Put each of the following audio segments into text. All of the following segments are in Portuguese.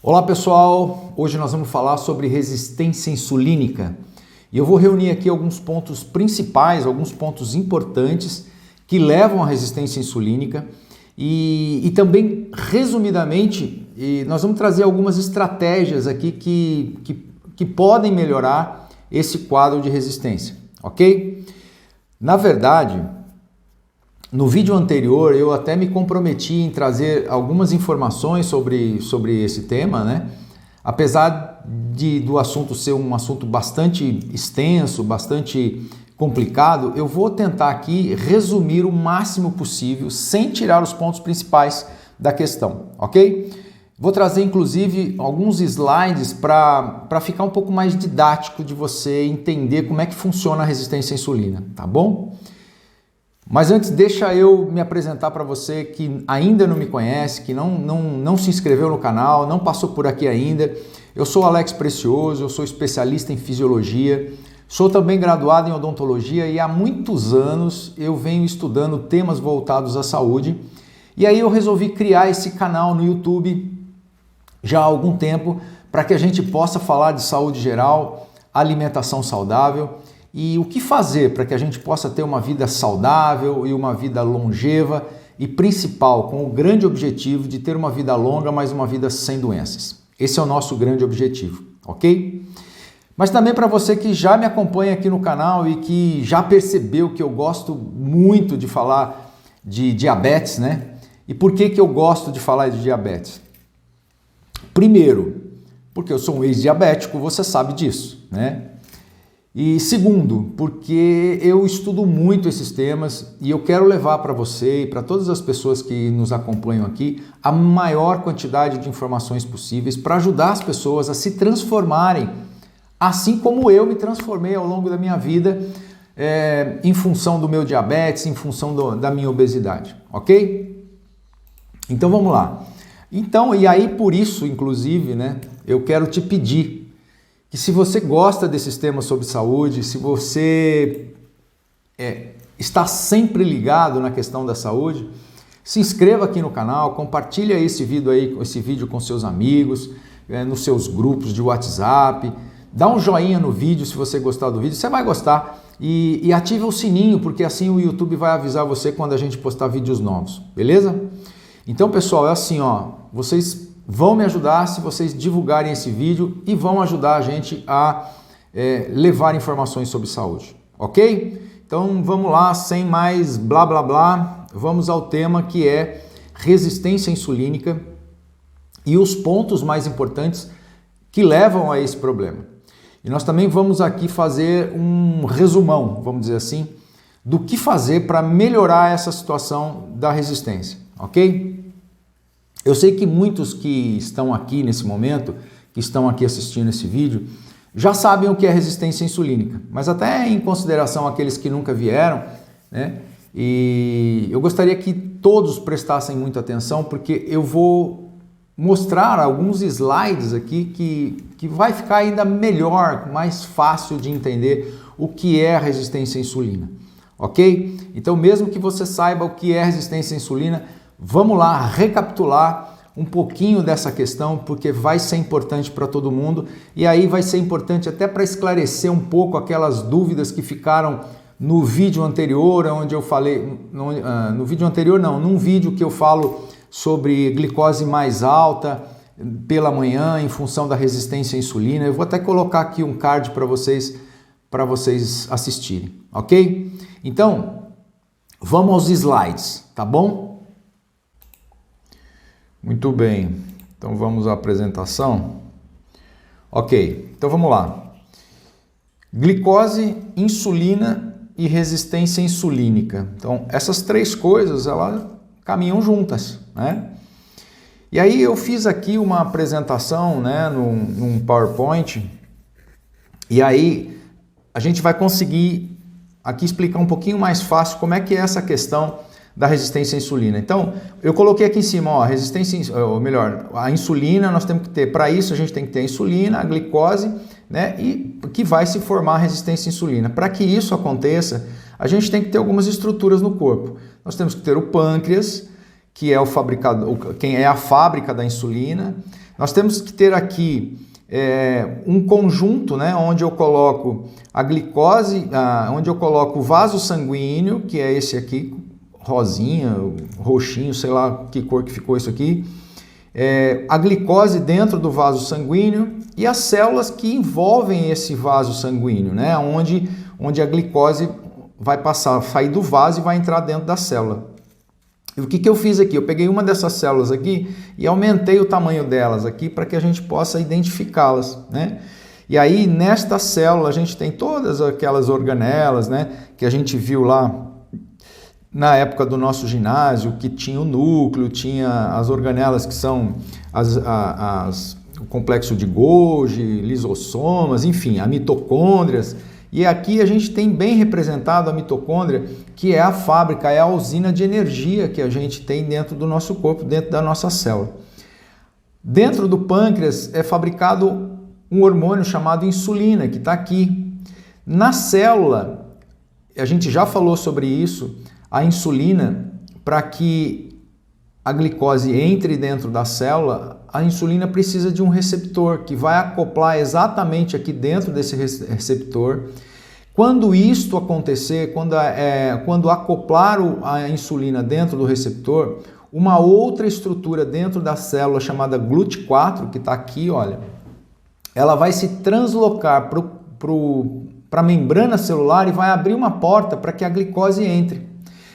Olá pessoal, hoje nós vamos falar sobre resistência insulínica e eu vou reunir aqui alguns pontos principais, alguns pontos importantes que levam à resistência insulínica e também, resumidamente, nós vamos trazer algumas estratégias aqui que podem melhorar esse quadro de resistência, ok? Na verdade, no vídeo anterior eu até me comprometi em trazer algumas informações sobre esse tema, né? Apesar do assunto ser um assunto bastante extenso, bastante complicado, eu vou tentar aqui resumir o máximo possível sem tirar os pontos principais da questão, ok? Vou trazer inclusive alguns slides para ficar um pouco mais didático de você entender como é que funciona a resistência à insulina, tá bom? Mas antes, deixa eu me apresentar para você que ainda não me conhece, que não se inscreveu no canal, não passou por aqui ainda. Eu sou Alex Precioso, eu sou especialista em fisiologia, sou também graduado em odontologia e há muitos anos eu venho estudando temas voltados à saúde. E aí eu resolvi criar esse canal no YouTube já há algum tempo para que a gente possa falar de saúde geral, alimentação saudável e o que fazer para que a gente possa ter uma vida saudável e uma vida longeva e, principal, com o grande objetivo de ter uma vida longa, mas uma vida sem doenças. Esse é o nosso grande objetivo, ok? Mas também para você que já me acompanha aqui no canal e que já percebeu que eu gosto muito de falar de diabetes, né? E por que eu gosto de falar de diabetes? Primeiro, porque eu sou um ex-diabético, você sabe disso, né? E segundo, porque eu estudo muito esses temas e eu quero levar para você e para todas as pessoas que nos acompanham aqui a maior quantidade de informações possíveis para ajudar as pessoas a se transformarem, assim como eu me transformei ao longo da minha vida em função do meu diabetes, em função da minha obesidade, ok? Então vamos lá. Então, e aí por isso, inclusive, né, eu quero te pedir que se você gosta desses temas sobre saúde, se você está sempre ligado na questão da saúde, se inscreva aqui no canal, compartilha esse vídeo com seus amigos, nos seus grupos de WhatsApp, dá um joinha no vídeo se você gostar do vídeo, você vai gostar e ativa o sininho, porque assim o YouTube vai avisar você quando a gente postar vídeos novos, beleza? Então pessoal, é assim, ó, vocês vão me ajudar se vocês divulgarem esse vídeo e vão ajudar a gente a levar informações sobre saúde, ok? Então vamos lá, sem mais blá blá blá, vamos ao tema que é resistência insulínica e os pontos mais importantes que levam a esse problema. E nós também vamos aqui fazer um resumão, vamos dizer assim, do que fazer para melhorar essa situação da resistência, ok? Eu sei que muitos que estão aqui nesse momento, que estão aqui assistindo esse vídeo, já sabem o que é resistência insulínica, mas até em consideração aqueles que nunca vieram, né? E eu gostaria que todos prestassem muita atenção, porque eu vou mostrar alguns slides aqui que vai ficar ainda melhor, mais fácil de entender o que é a resistência à insulina, ok? Então, mesmo que você saiba o que é resistência à insulina, vamos lá recapitular um pouquinho dessa questão, porque vai ser importante para todo mundo e aí vai ser importante até para esclarecer um pouco aquelas dúvidas que ficaram no vídeo anterior, onde eu falei, num vídeo que eu falo sobre glicose mais alta pela manhã em função da resistência à insulina. Eu vou até colocar aqui um card para vocês assistirem, ok? Então, vamos aos slides, tá bom? Muito bem, então vamos à apresentação. Ok, então vamos lá. Glicose, insulina e resistência insulínica. Então, essas três coisas, elas caminham juntas, né? E aí eu fiz aqui uma apresentação, né, num PowerPoint, e aí a gente vai conseguir aqui explicar um pouquinho mais fácil como é que é essa questão da resistência à insulina. Então, eu coloquei aqui em cima, ó, a insulina nós temos que ter, para isso a gente tem que ter a insulina, a glicose, né, e que vai se formar a resistência à insulina. Para que isso aconteça, a gente tem que ter algumas estruturas no corpo. Nós temos que ter o pâncreas, que é o fabricador, quem é a fábrica da insulina. Nós temos que ter aqui um conjunto, né, onde eu coloco a glicose, onde eu coloco o vaso sanguíneo, que é esse aqui, rosinha, roxinho, sei lá que cor que ficou isso aqui, a glicose dentro do vaso sanguíneo e as células que envolvem esse vaso sanguíneo, né, onde a glicose vai sair do vaso e vai entrar dentro da célula. E o que eu fiz aqui? Eu peguei uma dessas células aqui e aumentei o tamanho delas aqui para que a gente possa identificá-las, né? E aí, nesta célula, a gente tem todas aquelas organelas, né, que a gente viu lá na época do nosso ginásio, que tinha o núcleo, tinha as organelas que são o complexo de Golgi, lisossomas, enfim, as mitocôndrias. E aqui a gente tem bem representado a mitocôndria, que é a fábrica, é a usina de energia que a gente tem dentro do nosso corpo, dentro da nossa célula. Dentro do pâncreas é fabricado um hormônio chamado insulina, que está aqui. Na célula, a gente já falou sobre isso, a insulina, para que a glicose entre dentro da célula, a insulina precisa de um receptor que vai acoplar exatamente aqui dentro desse receptor. Quando isto acontecer, quando acoplar a insulina dentro do receptor, uma outra estrutura dentro da célula chamada GLUT4, que está aqui, olha, ela vai se translocar para a membrana celular e vai abrir uma porta para que a glicose entre.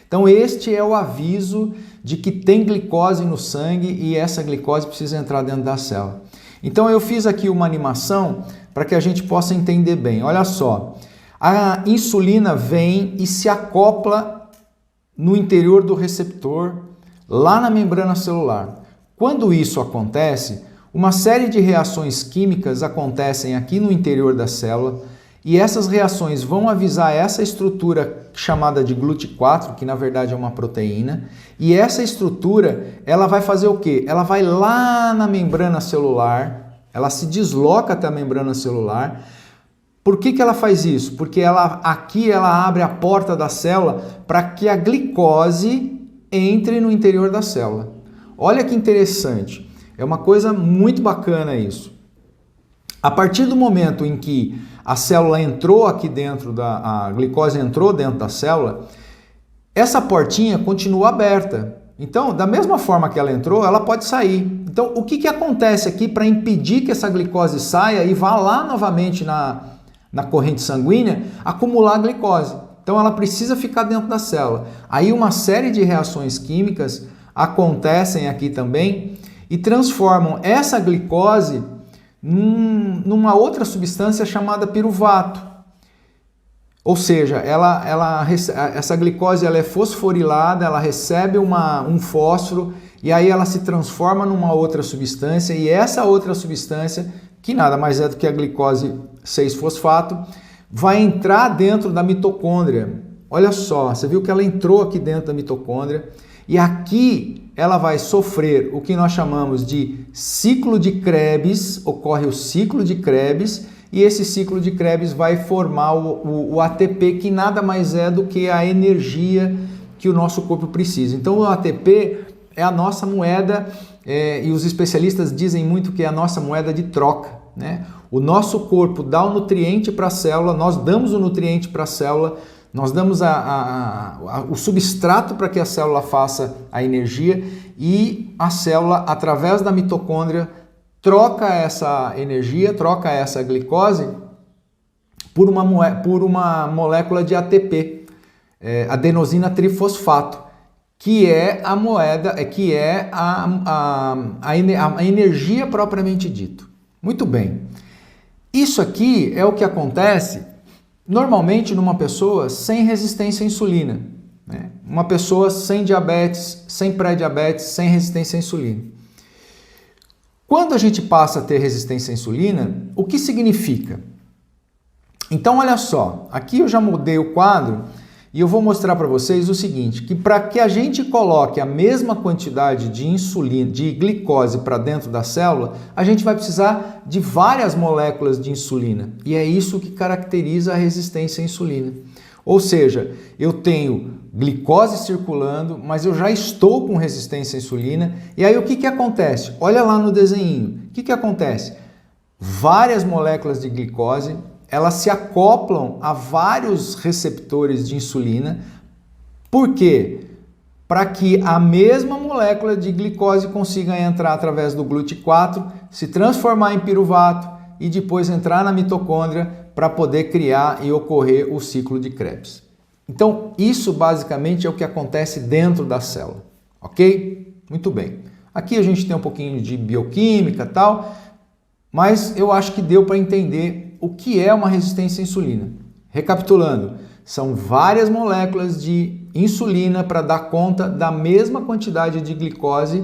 Então este é o aviso de que tem glicose no sangue e essa glicose precisa entrar dentro da célula. Então eu fiz aqui uma animação para que a gente possa entender bem. Olha só, a insulina vem e se acopla no interior do receptor, lá na membrana celular. Quando isso acontece, uma série de reações químicas acontecem aqui no interior da célula e essas reações vão avisar essa estrutura chamada de GLUT4, que na verdade é uma proteína, e essa estrutura, ela vai fazer o quê? Ela vai lá na membrana celular, ela se desloca até a membrana celular. Por que ela faz isso? Porque aqui ela abre a porta da célula para que a glicose entre no interior da célula. Olha que interessante, é uma coisa muito bacana isso. A partir do momento em que a célula entrou aqui dentro, a glicose entrou dentro da célula, essa portinha continua aberta. Então, da mesma forma que ela entrou, ela pode sair. Então, o que acontece aqui para impedir que essa glicose saia e vá lá novamente na corrente sanguínea acumular a glicose? Então, ela precisa ficar dentro da célula. Aí, uma série de reações químicas acontecem aqui também e transformam essa glicose numa outra substância chamada piruvato. Ou seja, essa glicose ela é fosforilada, ela recebe um fósforo e aí ela se transforma numa outra substância e essa outra substância, que nada mais é do que a glicose 6-fosfato, vai entrar dentro da mitocôndria. Olha só, você viu que ela entrou aqui dentro da mitocôndria e aqui ela vai sofrer o que nós chamamos de ciclo de Krebs, ocorre o ciclo de Krebs, e esse ciclo de Krebs vai formar o ATP, que nada mais é do que a energia que o nosso corpo precisa. Então o ATP é a nossa moeda, e os especialistas dizem muito que é a nossa moeda de troca, né? O nosso corpo dá o nutriente para a célula, nós damos o nutriente para a célula, nós damos o substrato para que a célula faça a energia e a célula, através da mitocôndria, troca essa energia, troca essa glicose por uma molécula de ATP, adenosina trifosfato, que é a moeda, que é a energia propriamente dito. Muito bem. Isso aqui é o que acontece normalmente numa pessoa sem resistência à insulina, né? Uma pessoa sem diabetes, sem pré-diabetes, sem resistência à insulina. Quando a gente passa a ter resistência à insulina, o que significa? Então, olha só, aqui eu já mudei o quadro e eu vou mostrar para vocês o seguinte, que para que a gente coloque a mesma quantidade de insulina, de glicose para dentro da célula, a gente vai precisar de várias moléculas de insulina. E é isso que caracteriza a resistência à insulina. Ou seja, eu tenho glicose circulando, mas eu já estou com resistência à insulina. E aí o que acontece? Olha lá no desenho. O que acontece? Várias moléculas de glicose, elas se acoplam a vários receptores de insulina. Por quê? Para que a mesma molécula de glicose consiga entrar através do GLUT4, se transformar em piruvato e depois entrar na mitocôndria para poder criar e ocorrer o ciclo de Krebs. Então, isso basicamente é o que acontece dentro da célula, ok? Muito bem. Aqui a gente tem um pouquinho de bioquímica e tal, mas eu acho que deu para entender o que é uma resistência à insulina. Recapitulando, são várias moléculas de insulina para dar conta da mesma quantidade de glicose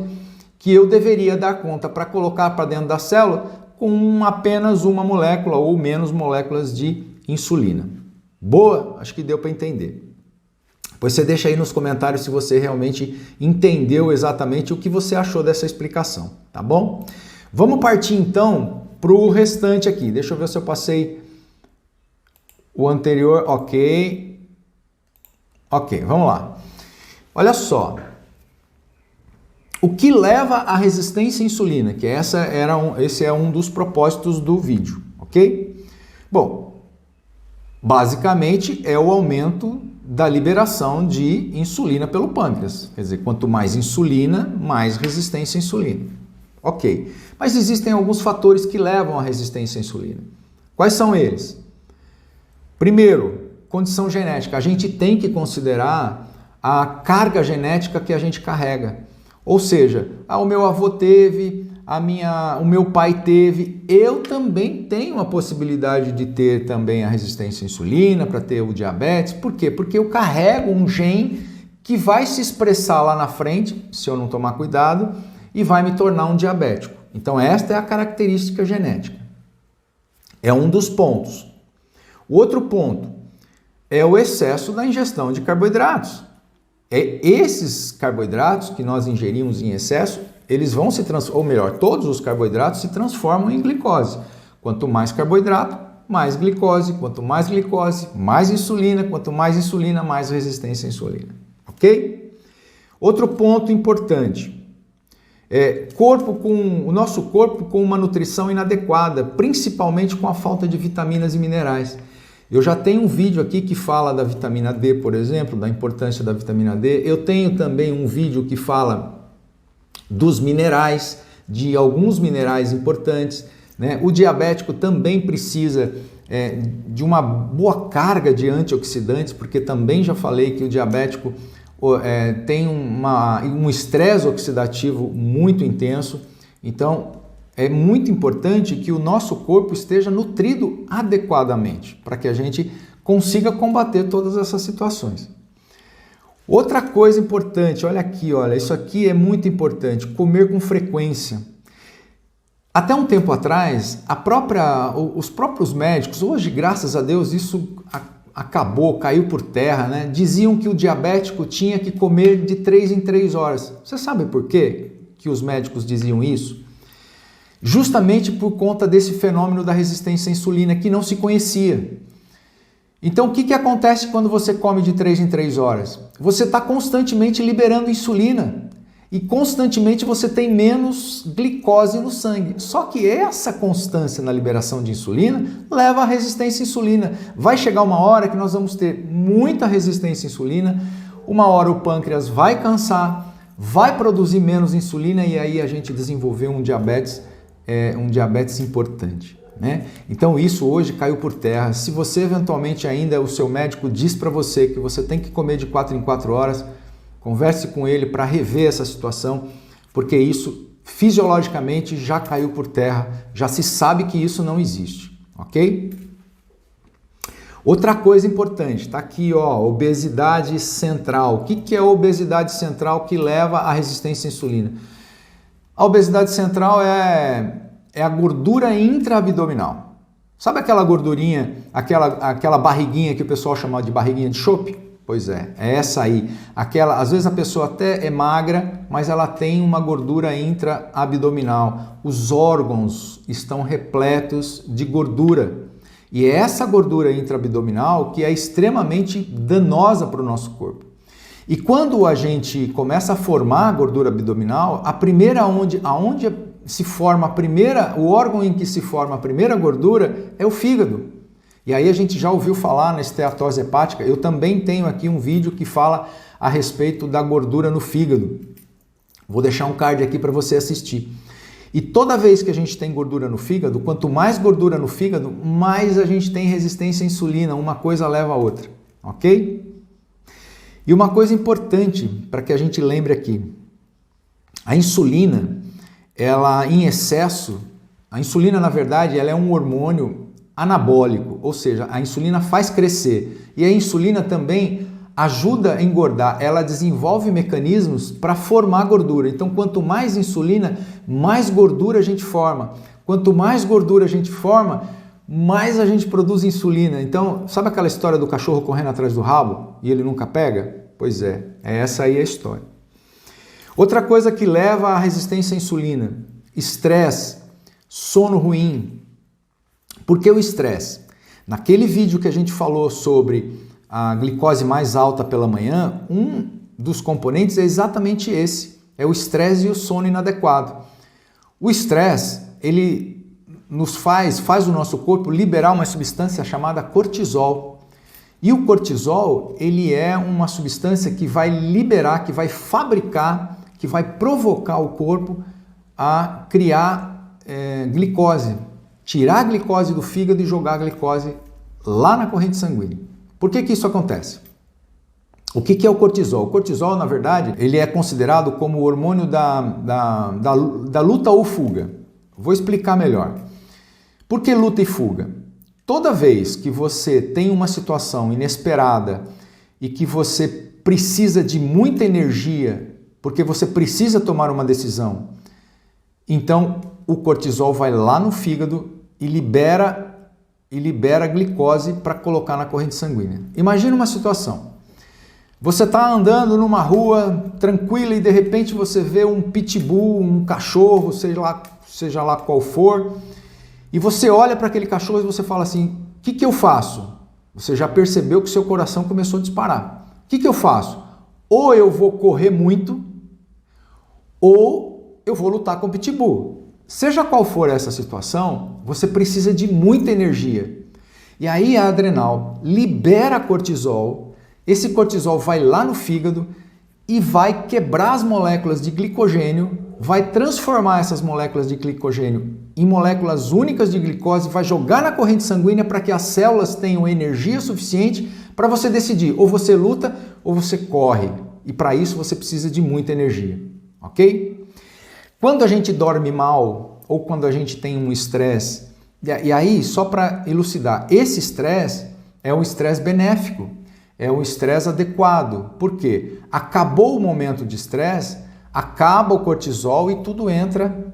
que eu deveria dar conta para colocar para dentro da célula com apenas uma molécula ou menos moléculas de insulina. Boa? Acho que deu para entender. Pois você deixa aí nos comentários se você realmente entendeu exatamente o que você achou dessa explicação, tá bom? Vamos partir então para o restante aqui. Deixa eu ver se eu passei o anterior. Ok, vamos lá. Olha só. O que leva à resistência à insulina? Que esse é um dos propósitos do vídeo, ok? Bom, basicamente é o aumento da liberação de insulina pelo pâncreas. Quer dizer, quanto mais insulina, mais resistência à insulina. Ok, mas existem alguns fatores que levam à resistência à insulina. Quais são eles? Primeiro, condição genética. A gente tem que considerar a carga genética que a gente carrega. Ou seja, o meu avô teve, o meu pai teve, eu também tenho a possibilidade de ter também a resistência à insulina, para ter o diabetes. Por quê? Porque eu carrego um gene que vai se expressar lá na frente, se eu não tomar cuidado, e vai me tornar um diabético. Então esta é a característica genética. É um dos pontos. O outro ponto é o excesso da ingestão de carboidratos. Esses carboidratos que nós ingerimos em excesso, eles vão se transformar, ou melhor, todos os carboidratos se transformam em glicose. Quanto mais carboidrato, mais glicose. Quanto mais glicose, mais insulina. Quanto mais insulina, mais resistência à insulina. Ok? Outro ponto importante. O nosso corpo com uma nutrição inadequada, principalmente com a falta de vitaminas e minerais. Eu já tenho um vídeo aqui que fala da vitamina D, por exemplo, da importância da vitamina D. Eu tenho também um vídeo que fala dos minerais, de alguns minerais importantes, né? O diabético também precisa de uma boa carga de antioxidantes, porque também já falei que o diabético tem um estresse oxidativo muito intenso. Então, é muito importante que o nosso corpo esteja nutrido adequadamente para que a gente consiga combater todas essas situações. Outra coisa importante, olha aqui, isso aqui é muito importante, comer com frequência. Até um tempo atrás, os próprios médicos, hoje, graças a Deus, isso acabou, caiu por terra, né? Diziam que o diabético tinha que comer de 3 em 3 horas. Você sabe por quê que os médicos diziam isso? Justamente por conta desse fenômeno da resistência à insulina que não se conhecia. Então, o que acontece quando você come de 3 em 3 horas? Você está constantemente liberando insulina e constantemente você tem menos glicose no sangue. Só que essa constância na liberação de insulina leva à resistência à insulina. Vai chegar uma hora que nós vamos ter muita resistência à insulina, uma hora o pâncreas vai cansar, vai produzir menos insulina e aí a gente desenvolveu um diabetes importante, né? Então isso hoje caiu por terra. Se você eventualmente ainda, o seu médico diz para você que você tem que comer de 4 em 4 horas, converse com ele para rever essa situação, porque isso fisiologicamente já caiu por terra, já se sabe que isso não existe, ok? Outra coisa importante, tá aqui, obesidade central. O que é a obesidade central que leva à resistência à insulina? A obesidade central é a gordura intraabdominal. Sabe aquela gordurinha, aquela barriguinha que o pessoal chama de barriguinha de chope? Pois é essa aí. Às vezes a pessoa até é magra, mas ela tem uma gordura intraabdominal. Os órgãos estão repletos de gordura. E é essa gordura intraabdominal que é extremamente danosa para o nosso corpo. E quando a gente começa a formar a gordura abdominal, aonde se forma o órgão em que se forma a primeira gordura é o fígado. E aí a gente já ouviu falar na esteatose hepática. Eu também tenho aqui um vídeo que fala a respeito da gordura no fígado. Vou deixar um card aqui para você assistir. E toda vez que a gente tem gordura no fígado, quanto mais gordura no fígado, mais a gente tem resistência à insulina. Uma coisa leva a outra, ok? E uma coisa importante para que a gente lembre aqui. A insulina, ela em excesso, a insulina na verdade ela é um hormônio anabólico, ou seja, a insulina faz crescer. E a insulina também ajuda a engordar, ela desenvolve mecanismos para formar gordura. Então, quanto mais insulina, mais gordura a gente forma. Quanto mais gordura a gente forma, mais a gente produz insulina. Então, sabe aquela história do cachorro correndo atrás do rabo e ele nunca pega? Pois é essa aí a história. Outra coisa que leva à resistência à insulina, estresse, sono ruim. Por que o estresse? Naquele vídeo que a gente falou sobre a glicose mais alta pela manhã, um dos componentes é exatamente esse, é o estresse e o sono inadequado. O estresse, ele faz o nosso corpo liberar uma substância chamada cortisol. E o cortisol, ele é uma substância que vai liberar, que vai fabricar, que vai provocar o corpo a criar glicose, tirar a glicose do fígado e jogar a glicose lá na corrente sanguínea. Por que isso acontece? O que é o cortisol? O cortisol, na verdade, ele é considerado como o hormônio da luta ou fuga. Vou explicar melhor. Por que luta e fuga? Toda vez que você tem uma situação inesperada e que você precisa de muita energia, porque você precisa tomar uma decisão, então o cortisol vai lá no fígado e libera a glicose para colocar na corrente sanguínea. Imagina uma situação. Você está andando numa rua tranquila e de repente você vê um pitbull, um cachorro, seja lá qual for, e você olha para aquele cachorro e você fala assim, o que eu faço? Você já percebeu que seu coração começou a disparar. O que eu faço? Ou eu vou correr muito, ou eu vou lutar com o pitbull. Seja qual for essa situação, você precisa de muita energia. E aí a adrenal libera cortisol, esse cortisol vai lá no fígado e vai quebrar as moléculas de glicogênio, vai transformar essas moléculas de glicogênio em moléculas únicas de glicose, vai jogar na corrente sanguínea para que as células tenham energia suficiente para você decidir, ou você luta ou você corre. E para isso você precisa de muita energia, ok? Quando a gente dorme mal ou quando a gente tem um estresse, e aí só para elucidar, esse estresse é um estresse benéfico, é um estresse adequado. Por quê? Acabou o momento de estresse, acaba o cortisol e tudo entra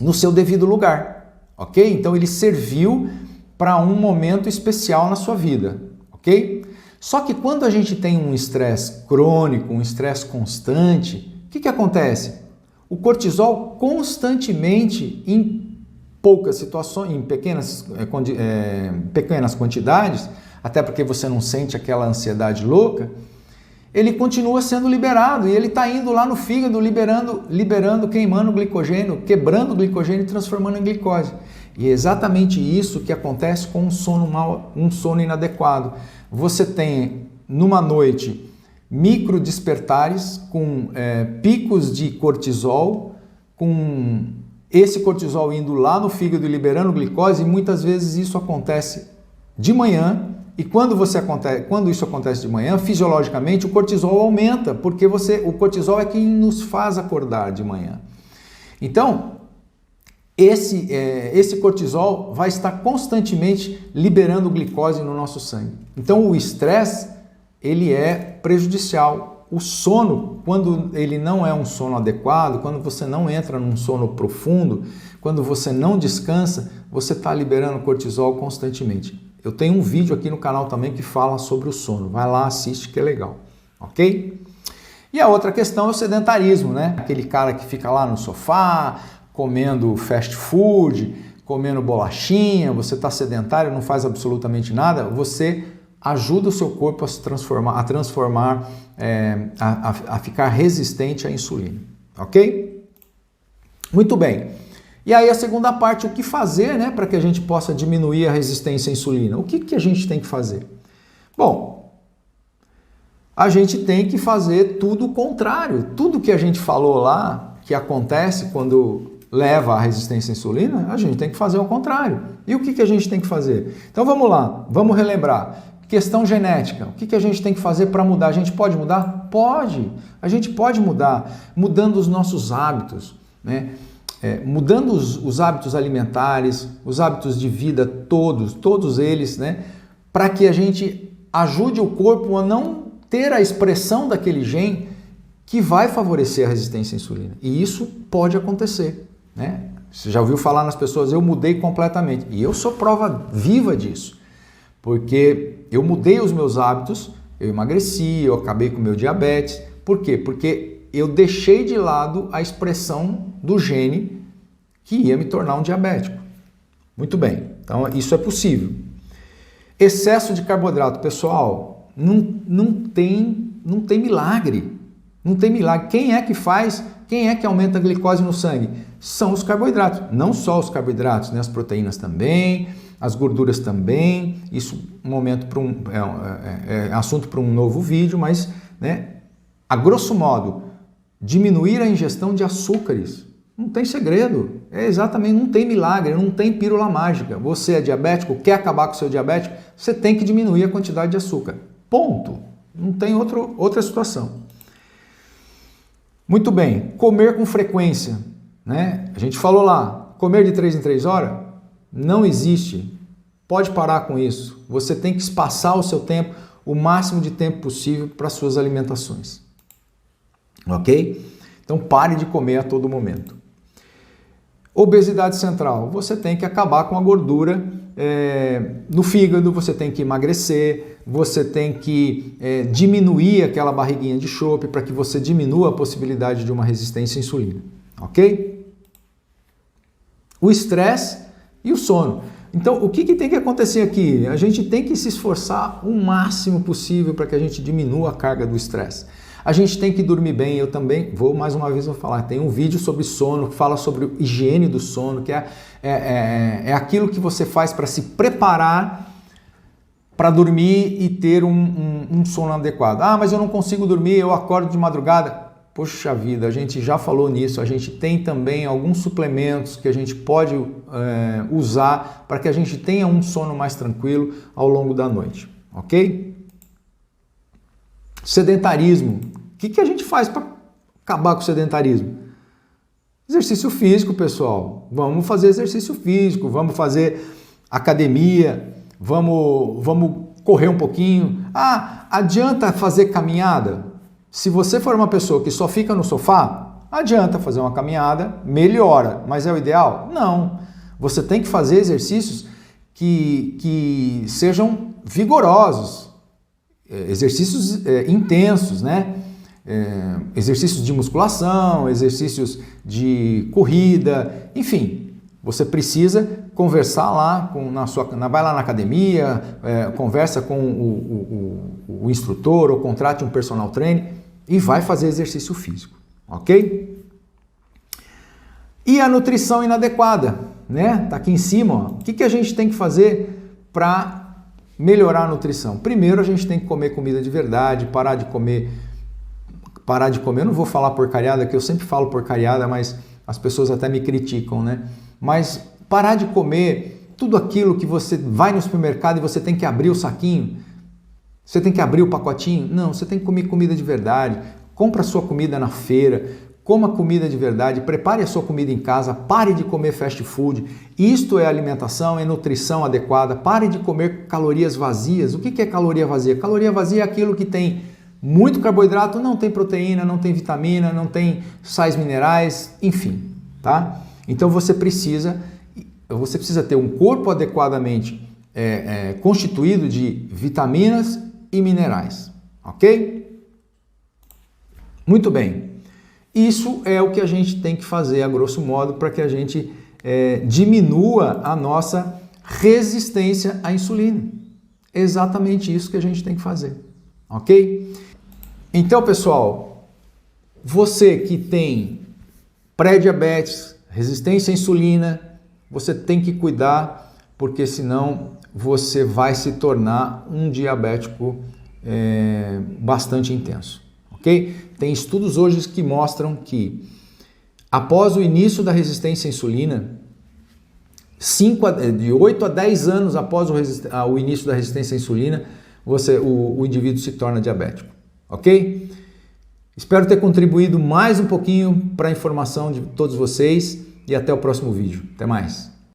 no seu devido lugar, ok? Então ele serviu para um momento especial na sua vida, ok? Só que quando a gente tem um estresse crônico, um estresse constante, o que acontece? O cortisol constantemente, em poucas situações, em pequenas quantidades, até porque você não sente aquela ansiedade louca, ele continua sendo liberado e ele está indo lá no fígado, liberando, queimando glicogênio, quebrando o glicogênio e transformando em glicose. E é exatamente isso que acontece com um sono inadequado. Você tem, numa noite, micro despertares com picos de cortisol, com esse cortisol indo lá no fígado e liberando glicose, e muitas vezes isso acontece de manhã, e quando isso acontece de manhã, fisiologicamente o cortisol aumenta, porque o cortisol é quem nos faz acordar de manhã. Então, esse cortisol vai estar constantemente liberando glicose no nosso sangue. Então, o estresse, ele é prejudicial. O sono, quando ele não é um sono adequado, quando você não entra num sono profundo, quando você não descansa, você está liberando cortisol constantemente. Eu tenho um vídeo aqui no canal também que fala sobre o sono. Vai lá, assiste que é legal, ok? E a outra questão é o sedentarismo, né? Aquele cara que fica lá no sofá, comendo fast food, comendo bolachinha, você está sedentário, não faz absolutamente nada, você ajuda o seu corpo a se transformar, a ficar resistente à insulina, ok? Muito bem. E aí a segunda parte, o que fazer, né, para que a gente possa diminuir a resistência à insulina? O que a gente tem que fazer? Bom, a gente tem que fazer tudo o contrário. Tudo que a gente falou lá, que acontece quando leva à resistência à insulina, a gente tem que fazer ao contrário. E o que a gente tem que fazer? Então vamos lá, vamos relembrar. Questão genética. O que a gente tem que fazer para mudar? A gente pode mudar? Pode. A gente pode mudar, mudando os nossos hábitos, né? Mudando os hábitos alimentares, os hábitos de vida, todos eles, né? Para que a gente ajude o corpo a não ter a expressão daquele gene que vai favorecer a resistência à insulina. E isso pode acontecer, né? Você já ouviu falar nas pessoas, eu mudei completamente. E eu sou prova viva disso. Porque eu mudei os meus hábitos, eu emagreci, eu acabei com o meu diabetes. Por quê? Porque eu deixei de lado a expressão do gene que ia me tornar um diabético. Muito bem, então isso é possível. Excesso de carboidrato, pessoal, não tem milagre. Não tem milagre. Quem é que faz? Quem é que aumenta a glicose no sangue? São os carboidratos. Não só os carboidratos, né? As proteínas também, as gorduras também. Isso é assunto para um novo vídeo, mas, né, a grosso modo, diminuir a ingestão de açúcares. Não tem segredo. Não tem milagre, não tem pílula mágica. Você é diabético, quer acabar com o seu diabetes, você tem que diminuir a quantidade de açúcar. Ponto. Não tem outra situação. Muito bem, comer com frequência, né? A gente falou lá, comer de 3 em 3 horas não existe. Pode parar com isso. Você tem que espaçar o seu tempo, o máximo de tempo possível para suas alimentações. Ok? Então pare de comer a todo momento. Obesidade central. Você tem que acabar com a gordura no fígado, você tem que emagrecer, você tem que diminuir aquela barriguinha de chope para que você diminua a possibilidade de uma resistência à insulina. Ok? O estresse e o sono. Então, o que tem que acontecer aqui? A gente tem que se esforçar o máximo possível para que a gente diminua a carga do estresse. A gente tem que dormir bem. Eu também mais uma vez falar, tem um vídeo sobre sono, que fala sobre higiene do sono, que é aquilo que você faz para se preparar para dormir e ter um sono adequado. Ah, mas eu não consigo dormir, eu acordo de madrugada. Poxa vida, a gente já falou nisso, a gente tem também alguns suplementos que a gente pode usar para que a gente tenha um sono mais tranquilo ao longo da noite, ok? Sedentarismo. O que a gente faz para acabar com o sedentarismo? Exercício físico, pessoal. Vamos fazer exercício físico, vamos fazer academia, vamos correr um pouquinho. Ah, adianta fazer caminhada? Se você for uma pessoa que só fica no sofá, adianta fazer uma caminhada, melhora, mas é o ideal? Não. Você tem que fazer exercícios que sejam vigorosos, exercícios intensos, né? Exercícios de musculação, exercícios de corrida, enfim, você precisa conversar lá vai lá na academia, conversa com o instrutor ou contrate um personal trainer e vai fazer exercício físico, ok? E a nutrição inadequada, né? Tá aqui em cima, ó. O que a gente tem que fazer para melhorar a nutrição? Primeiro, a gente tem que comer comida de verdade, parar de comer, eu não vou falar porcariada, que eu sempre falo porcariada, mas as pessoas até me criticam, né? Mas parar de comer tudo aquilo que você vai no supermercado e você tem que abrir o saquinho, você tem que abrir o pacotinho. Não, você tem que comer comida de verdade. Compra a sua comida na feira, coma comida de verdade, prepare a sua comida em casa, pare de comer fast food. Isto é alimentação, é nutrição adequada. Pare de comer calorias vazias. O que é caloria vazia? Caloria vazia é aquilo que tem muito carboidrato, não tem proteína, não tem vitamina, não tem sais minerais, enfim, tá? Então você precisa ter um corpo adequadamente constituído de vitaminas e minerais, ok? Muito bem. Isso é o que a gente tem que fazer, a grosso modo, para que a gente diminua a nossa resistência à insulina. É exatamente isso que a gente tem que fazer, ok? Então, pessoal, você que tem pré-diabetes, resistência à insulina, você tem que cuidar, porque senão você vai se tornar um diabético bastante intenso, ok? Tem estudos hoje que mostram que após o início da resistência à insulina, de 8 a 10 anos após o início da resistência à insulina, o indivíduo se torna diabético, ok? Espero ter contribuído mais um pouquinho para a informação de todos vocês e até o próximo vídeo. Até mais!